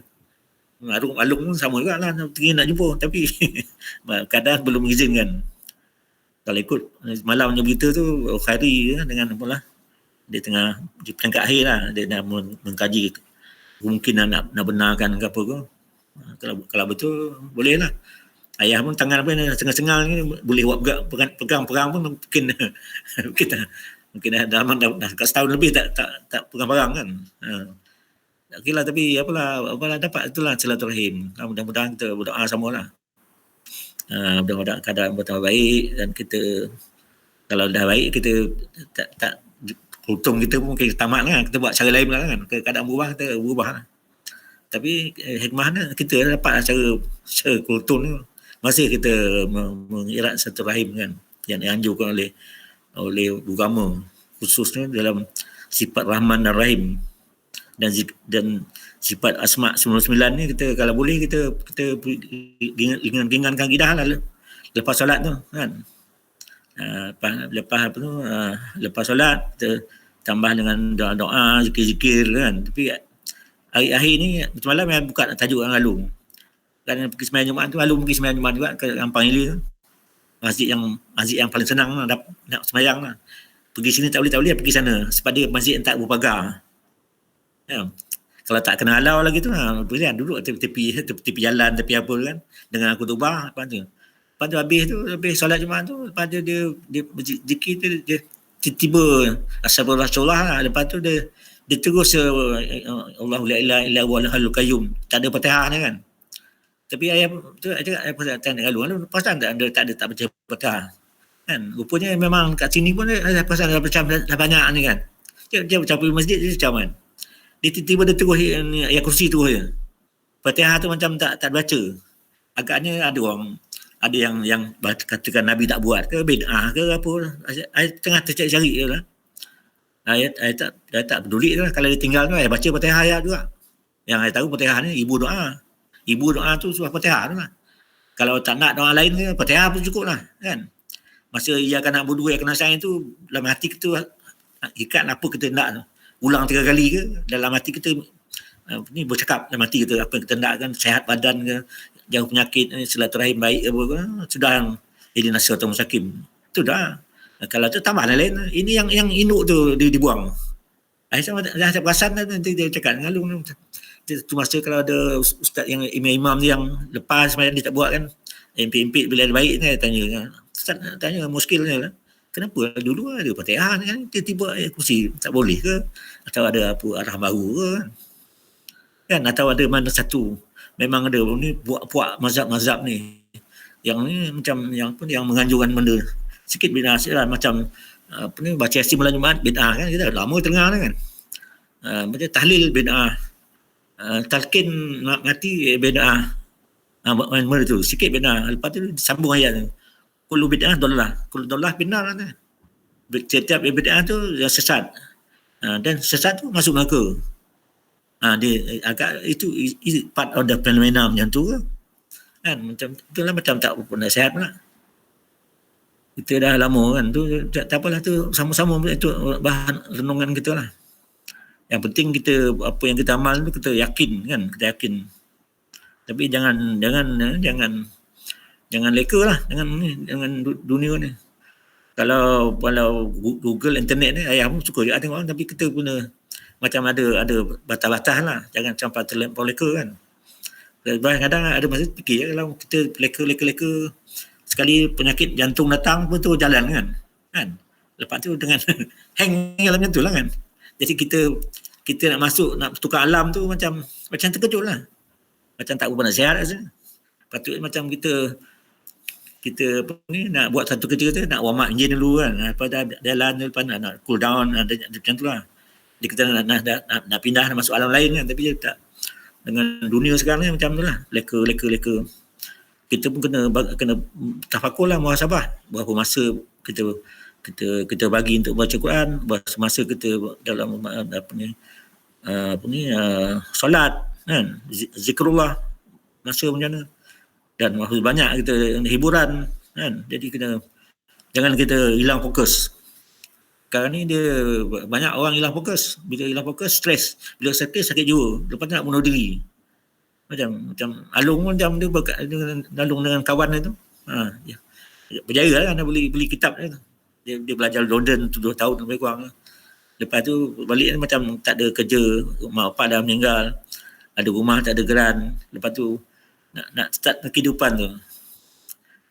Alung pun sama juga lah teringin nak jumpa tapi kadang belum mengizinkan. Kalau ikut malam punya berita tu Khairi dengan apalah dia tengah di peringkat akhir lah dia nak mengkaji kemungkinan nak benarkan ke apa ke. Kalau betul boleh lah. Ayah pun tangan apa ni cengal-cengal ni boleh buat pegang-pegang pun mungkin dah setahun lebih tak pegang barang kan. Okeylah tapi apalah dapat itulah silaturahim. Mudah-mudahan kita berdoa samalah. Mudah-mudahan keadaan bertambah baik dan kita kalau dah baik kita tak kultum kita pun kita tamat kan. Kita buat cara lain pula kan. Keadaan berubah kita berubah lah. Tapi hikmahnya kita dapat cara kultum ni masih kita mengirat satu rahim kan yang dianjurkan oleh agama khususnya dalam sifat Rahman dan Rahim dan sifat Asma 99 ni kita kalau boleh kita ringankan akidah lah lepas solat tu kan. Lepas solat kita tambah dengan doa-doa zikir-zikir kan. Tapi hari-hari ni macam malam yang buka tajuk yang lalu kan pergi sembahyang Jumaat tu lalu pergi sembahyang Jumaat juga ke Ampang Hilir tu. Masjid yang paling senang lah, nak sembahyang lah. Pergi sini tak boleh pergi sana sebab dia masjid yang tak berpagar. Ya. Kalau tak kena halau lagi tu boleh duduk tepi jalan tepi apa kan dengan khutbah lepas tu habis solat Jumaat tu lepas tu dia zikir tu dia tiba astagfirullah lah. Lepas tu dia terus Allahu la ilaha illa huwal hayyul qayyum. Tak ada Fatihah ni kan. Tapi ayah tu cakap tanya lalu pasal tak baca Fatihah. Kan rupanya memang kat sini pun ada pasal dah banyak ni kan. Dia campur masjid dia macam kan. Dia tiba-tiba dia terus ayat kursi terus je. Fatihah tu macam tak baca. Agaknya ada yang katakan Nabi tak buat ke bid'ah ke apa. Ayat tengah tercari-cari je lah. Ayat tak peduli lah. Kalau dia tinggal tu ayat baca Fatihah ayat juga. Yang saya tahu Fatihah ni ibu doa tu surah Fatihah tu lah. Kalau tak nak doa lain ke Fatihah pun cukup lah kan. Masa ia akan nak berdua akan sayang tu dalam hati kita ikat apa kita nak ulang 3 kali ke dalam hati kita ni bercakap dalam hati kita apa yang kita nak kan sihat badan ke jauh penyakit silaturahim baik apa ke sudah jadi nasihat mustaqim tu dah. Kalau tu tambah lain ini yang induk tu dibuang. Saya perasan nanti dia cakap dengan Long tu masa kalau ada ustaz yang imam yang lepas sembahyang dia tak buat kan impit-impit bila ada baik ni tanya muskilnya lah. Kenapa dulu ada Fatihah kan tiba-tiba kursi tak boleh ke atau ada apa arah baru ke kan atau ada mana satu memang ada ni puak mazhab-mazhab ni yang ni macam yang menganjurkan benda sikit bid'ah lah macam apa ni baca Yasin malam Jumaat bid'ah kan kita lama tengah kan macam tahlil bid'ah, talqin mati bid'ah. Mana tu sikit bid'ah, lepas tu sambung ayat tu, kullu bid'ah dalalah, kullu dalalah benar kan. Setiap bid'ah tu yang sesat, dan sesat tu masuk neraka. Dia agak itu part of the fenomena macam tu ke kan, macam itulah, macam tak pun nasihat pula. Kita dah lama kan tu, tak apalah tu, sama-sama itu bahan renungan kita lah. Yang penting kita apa yang kita amal tu kita yakin kan, kita yakin. Tapi jangan leka lah dengan dunia ni. Kalau Google internet ni, ayah pun suka juga tengok, tapi kita guna macam ada batas-batas lah, jangan sampai terlampau leka kan. Kadang-kadang ada masa fikir kalau kita leka sekali penyakit jantung datang pun tu jalan kan. Lepas tu dengan hang macam tu lah kan. Jadi kita nak masuk, nak tukar alam tu macam terkejut lah, macam tak berapa nasihat rasa. Patut macam kita apa ni, nak buat satu kerja tu, nak warm up enjin dulu kan, lepas dah jalan tu, lepas nak cool down, macam tu lah. Jadi kita nak pindah, nak masuk alam lain kan, tapi dia tak. Dengan dunia sekarang ni macam tu lah, leka. Kita pun kena tafakur lah, muhasabah. Berapa masa kita bagi untuk baca Quran, berapa masa kita dalam solat kan, zikrullah, masa macam mana, dan masih banyak kita hiburan kan. Jadi jangan kita hilang fokus. Sekarang ni dia banyak orang hilang fokus. Bila hilang fokus, stres. Bila stres, sakit jiwa. Lepas tu nak bunuh diri. Macam Alung pun macam dia Alung dengan kawan dia tu. Berjaya lah, dia beli kitab dia tu. Dia belajar London 7 tahun lebih kurang. Lepas tu balik macam tak ada kerja, mak bapak dah meninggal, ada rumah tak ada geran. Lepas tu nak start kehidupan tu.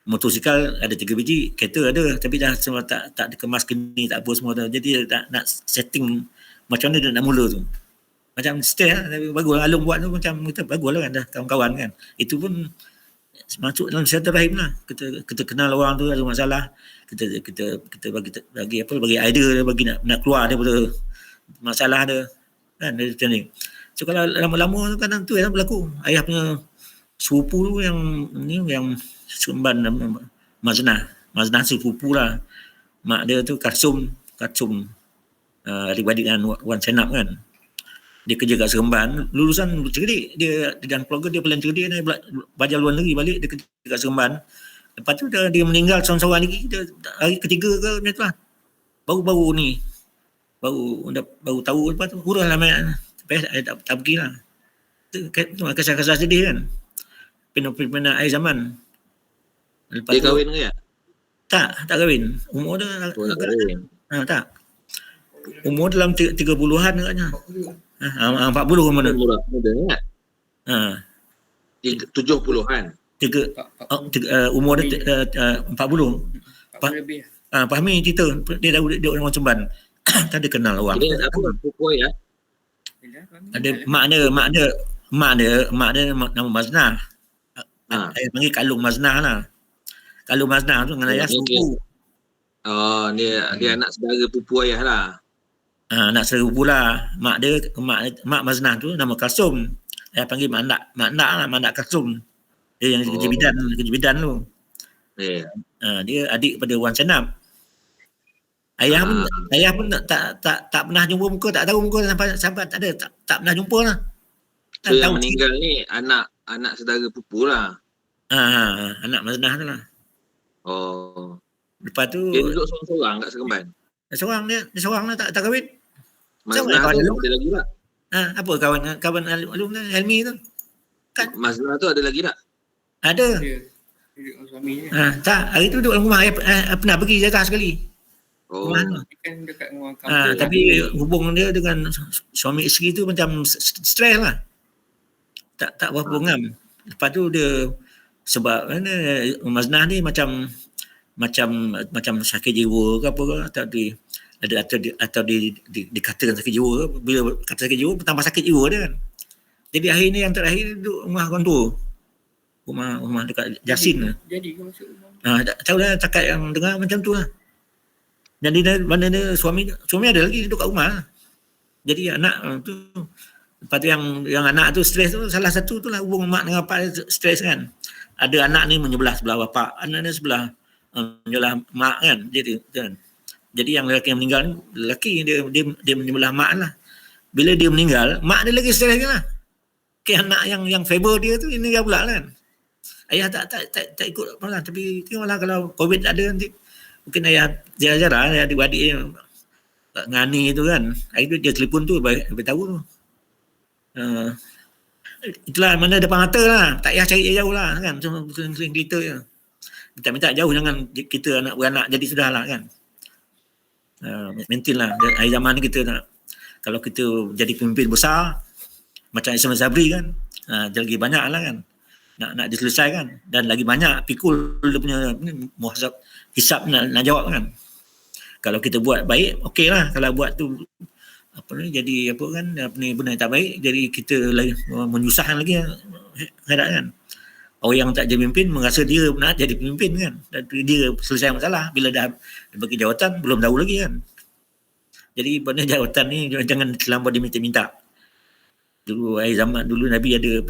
Motosikal ada 3 biji, kereta ada tapi dah semua tak dikemas kini, tak apa semua tu. Jadi nak setting macam mana dia nak mula tu. Macam stay lah, tapi bagus Alung buat tu, macam kita bagus lah kan, dah kawan-kawan kan. Itu pun masuk dalam silaturahim lah. Kita kenal orang tu ada masalah, kita bagi idea dia, bagi nak keluar daripada masalah dia kan, dia macam ni. So kalau lama-lama tu kan tu yang berlaku. Ayah punya sepupu tu yang Sumban Maznah sepupu lah. Mak dia tu Karsum adik-adik dengan Wan Senap kan. Dia kerja kat Seremban, lulusan cerdik. Dia dan keluarga dia paling cerdik, dia belajar luar negeri balik, dia kerja kat Seremban. Lepas tu dia meninggal seorang-seorang lagi, hari ketiga ke macam tu lah. Baru ni. Baru tahu, lepas tu hurah lah mayat. Tak pergi lah. Itu kisah-kisah sedih kan. Fenomena akhir zaman. Lepas dia kahwin ke ya? Tak kahwin. Umur dia Tak kahwin. tak. Umur dalam 30-an katanya. 40 ke mana? Muda kan? 70-an. Umur dia 40. 40 lebih. Fahmi cerita dia orang Sumban. Tak ada kenal orang. Dia apa? Pupui ya? Ada mak dia nama Maznah. Saya panggil Kalung Maznah lah. Kalung Maznah tu dengan ayah sepupu. Oh, dia anak saudara pupu ayah lah. Anak saudara pula. Mak Maznah tu nama Kasum. Saya panggil Mak Nak Kasum. Dia yang kerja bidan tu. Yeah. Dia adik pada Wan Senap. Ayah pun tak pernah jumpa muka, tak tahu muka sampai tak pernah jumpa lah. So yang meninggal ni anak saudara pupu lah. Anak Maznah tu lah. Oh. Lepas tu dia duduk seorang-seorang kat Seremban. Seorang lah tak kahwin. Maznah tu ada lagi tak? Apa kawan Alung tu, Helmi tu? Kan Maznah tu ada lagi tak? ada. Dia dengan suaminya. Tak, hari tu duduk dalam rumah. Saya pernah pergi jaga sekali. Oh. Kan dekat dengan kampung. Tapi hubung dia dengan suami isteri tu macam stres lah. Tak berapa ngam. Lepas tu dia sebab Maznah ni macam sakit jiwa ke apa ke, atau dikatakan sakit jiwa ke. Bila kata sakit jiwa bertambah sakit jiwa dia kan. Jadi hari ni yang terakhir duduk rumah orang tua. Rumah dekat Jasin. Jadi ke masuk rumah? Tak tahu lah, cakap yang dengar macam tu lah. Jadi mana dia suami ada lagi duduk kat rumah lah. Jadi anak tu, lepas tu yang anak tu stres tu, salah satu tu lah hubung mak dengan bapak stres kan. Ada anak ni menyebelah sebelah bapak, anak ni sebelah menyebelah mak kan. Jadi yang lelaki yang meninggal ni, lelaki dia menyebelah mak lah. Bila dia meninggal, mak dia lagi stres lah. Anak yang favor dia tu ini dia pula kan. Ayah tak ikut apa lah, tapi tengoklah kalau COVID ada nanti mungkin ayah jarang-jarang ayah adik-adik ngani tu kan. Air dia telefon tu bagi tahu tu. Itulah mana depan mata lah, tak payah cari jauh lah kan, cuma sering cerita je. Minta jauh, jangan kita anak beranak jadi sudahlah kan. Maintain lah. Hari zaman ni kita nak, kalau kita jadi pemimpin besar macam Ismail Sabri kan, lagi banyak lah kan nak diselesaikan, dan lagi banyak pikul dia punya muhasab hisap nak jawab kan. Kalau kita buat baik, okey lah. Kalau buat tu jadi benda yang tak baik, jadi kita lagi menyusahkan lagi kan. Orang yang tak jadi pemimpin merasa dia nak jadi pemimpin kan, dan dia selesai masalah. Bila dah bagi jawatan belum tahu lagi kan. Jadi benda jawatan ni jangan terlampau diminta-minta. Dulu zaman dulu Nabi ada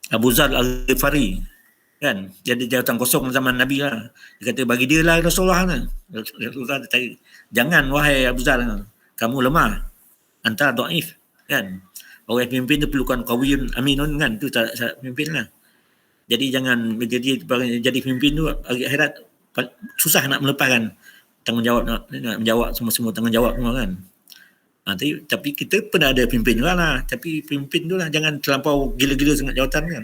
Abu Zar Al-Ghifari kan, jadi jawatan kosong zaman Nabi lah. Dia kata bagi dia lah Rasulullah kan. Rasulullah kata, jangan wahai Abu Zar, kamu lemah, anta dhaif kan. Orang pemimpin tu perlukan qawiyun aminun kan, tu tak pemimpin lah. Jadi jangan jadi pemimpin tu akhirat susah nak melepaskan tanggungjawab, nak menjawab semua tanggungjawab semua kan. Tapi kita pernah ada pimpin juga lah. Tapi pimpin tu lah jangan terlampau gila-gila sangat jawatan kan.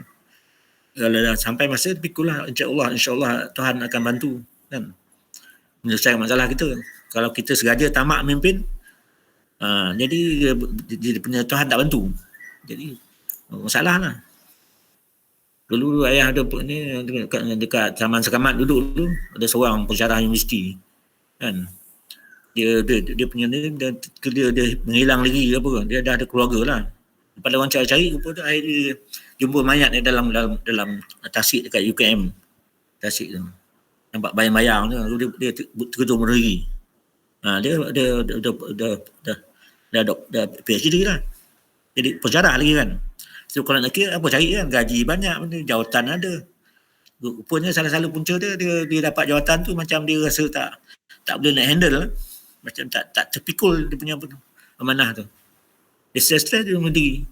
Kalau dah sampai masa, pikulah insyaAllah Tuhan akan bantu kan, menyelesaikan masalah kita. Kalau kita sengaja tamak memimpin, jadi dia punya Tuhan tak bantu. Jadi masalah lah. Dulu ayah ada ni dekat Taman Sekamat dulu ada seorang pensyarah universiti kan. Dia punya ni dia menghilang lagi apa, dia dah ada keluarga lah. Lepas orang cari-cari rupa tu, akhir dia jumpa mayat ni dalam tasik dekat UKM tasik tu. Nampak bayang-bayang tu, dia terkejut berdiri. Dia dah PhD lah. Jadi pensyarah lagi kan. So kalau nak kira apa cari kan, gaji banyak, jawatan ada. Rupanya salah-salah punca dia dapat jawatan tu macam dia rasa tak boleh nak handle lah. Macam tak terpikul dia punya amanah tu. Dia stres dia bunuh diri.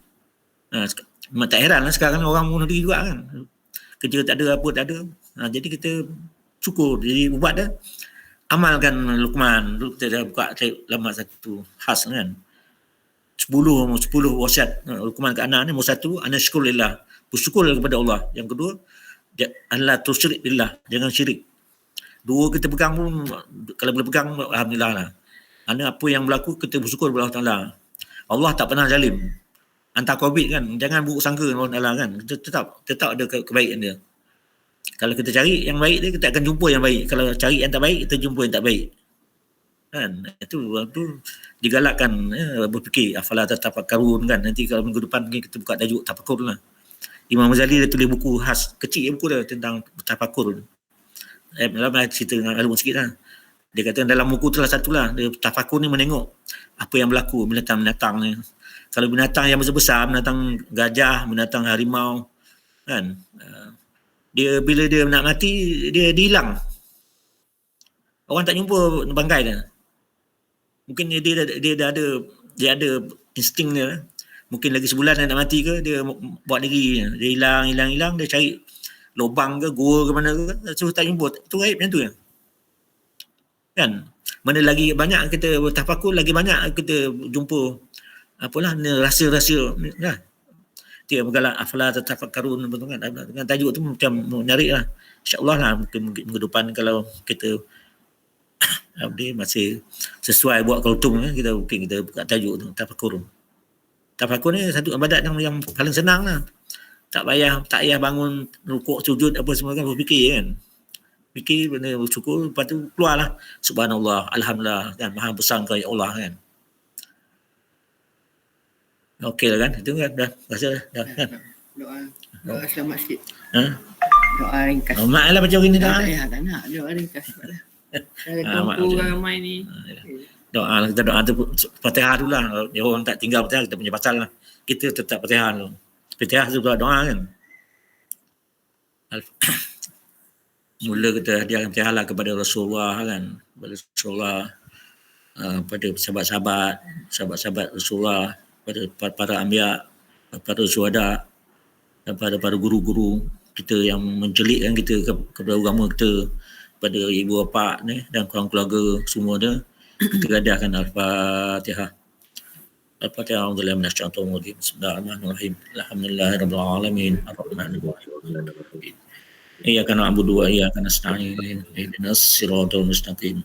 Tak heran lah sekarang orang bunuh diri juga kan. Kerja tak ada, apa tak ada. Jadi kita syukur. Jadi buat dah. Amalkan Luqman. Dulu kita dah buka lama satu khas kan. 10 wasiat Luqman ke anak ni. Nombor 1, ana syukurillah. Bersyukur kepada Allah. Yang kedua, Allah tusyrik billah. Jangan syirik. 2 kita pegang pun, kalau boleh pegang, alhamdulillah lah. Apa yang berlaku, kita bersyukur kepada Allah Ta'ala. Allah tak pernah zalim. Hantar COVID kan, jangan buruk sangka Allah Ta'ala kan. Tetap ada kebaikan dia. Kalau kita cari yang baik dia, kita akan jumpa yang baik. Kalau cari yang tak baik, kita jumpa yang tak baik. Kan? Itu digalakkan berfikir. Afala tatafakkarun kan. Nanti kalau minggu depan kita buka tajuk tafakur lah. Imam Ghazali dia tulis buku khas, kecil buku dia tentang tafakur. Dalam cerita dengan alun sikit lah. Dia kata dalam buku tu lah satu lah. Tafakur ni menengok apa yang berlaku binatang-binatang ni. Kalau binatang yang besar-besar, binatang gajah, binatang harimau kan, dia bila dia nak mati, dia hilang. Orang tak jumpa bangkai dia. Mungkin dia ada insting dia. Mungkin lagi sebulan dia nak mati ke, dia buat diri dia hilang, dia cari lubang ke, gua ke mana ke, suruh tak jumpa. Itu gaib macam tu ya. Kan? Mana lagi banyak kita tafakur, lagi banyak kita jumpa rahsia-rahsia lah. Dia bergalak afala tatafakkarun, betul kan? Dengan tajuk tu macam menarik lah. InsyaAllah lah mungkin minggu depan kalau kita masih sesuai buat kultum kita buka tajuk tu tafakur. Tafakur ni satu ibadat yang paling senang lah. Tak payah bangun rukuk sujud apa semua kan, berfikir kan. Fikir benda bersyukur, lepas tu keluarlah subhanallah, alhamdulillah kan, maha besar kau ya Allah kan. Okey lah kan, itu kan dah rasa dah kan. Doa selamat sikit. Doa ringkas. Mak lah macam gini dah. Tak nak doa ringkas lah. Ada kumpul ramai ni. Doa kita doa tu Fatihah dulu lah. Dia orang tak tinggal Fatihah kita punya pasal lah. Kita tetap Fatihah dulu. Fatihah juga doa kan. Mula kita hadiahkan Fatihah lah kepada Rasulullah kan. Kepada Rasulullah, pada sahabat-sahabat Rasulullah, pada para anbiya, para syuhada, dan pada guru-guru kita yang mencelikkan kita kepada agama kita, pada ibu bapa ni dan keluarga semua dia. Kita hadiahkan Al-Fatihah. Al-Fatihah. A'udzubillahi minasyaitonir rajim. Bismillahirrahmanirrahim. Alhamdulillahirabbil alamin. Arrahmanir rahim. Iyyaka na'budu wa iyyaka nasta'in. Ihdinas siratal mustaqim.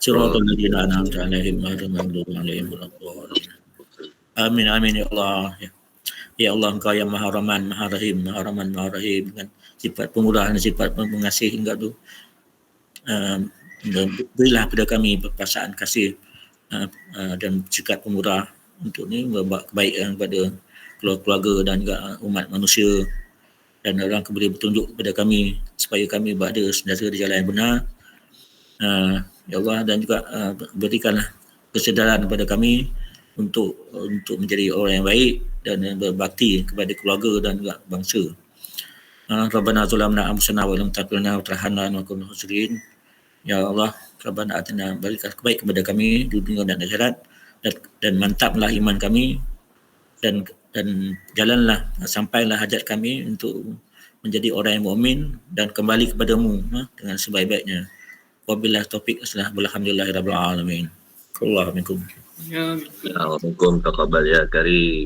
Siratal ladzina an'amta 'alaihim ghairil maghdubi 'alaihim waladdallin. Amin amin ya Allah. Ya Allah, Engkau yang Maha Rahman, Maha Rahim, Maha Rahman, Maha Rahim, dengan sifat pemurah dan sifat pengasih hingga tu. Berilah pada kami perasaan kasih dan sikap pemurah untuk ni membuat kebaikan kepada keluarga dan juga umat manusia, dan orang beri petunjuk kepada kami supaya kami berada sentiasa di jalan yang benar. Ya Allah, dan juga berikanlah kesedaran kepada kami untuk menjadi orang yang baik dan berbakti kepada keluarga dan juga bangsa. Rabbana zalamna anfusana wa lam taghfir lana wa tarhamna lanakunanna minal khasirin. Ya Allah, Rabbana atina, berikan kebaikan kepada kami di dunia dan akhirat, dan mantaplah iman kami, dan jalanlah sampailah hajat kami untuk menjadi orang yang mukmin dan kembali kepadamu dengan sebaik-baiknya. Wabillahi taufik. Alhamdulillahirabbil alamin. Allahu minkum. Ya, minkum taqabbal ya karim.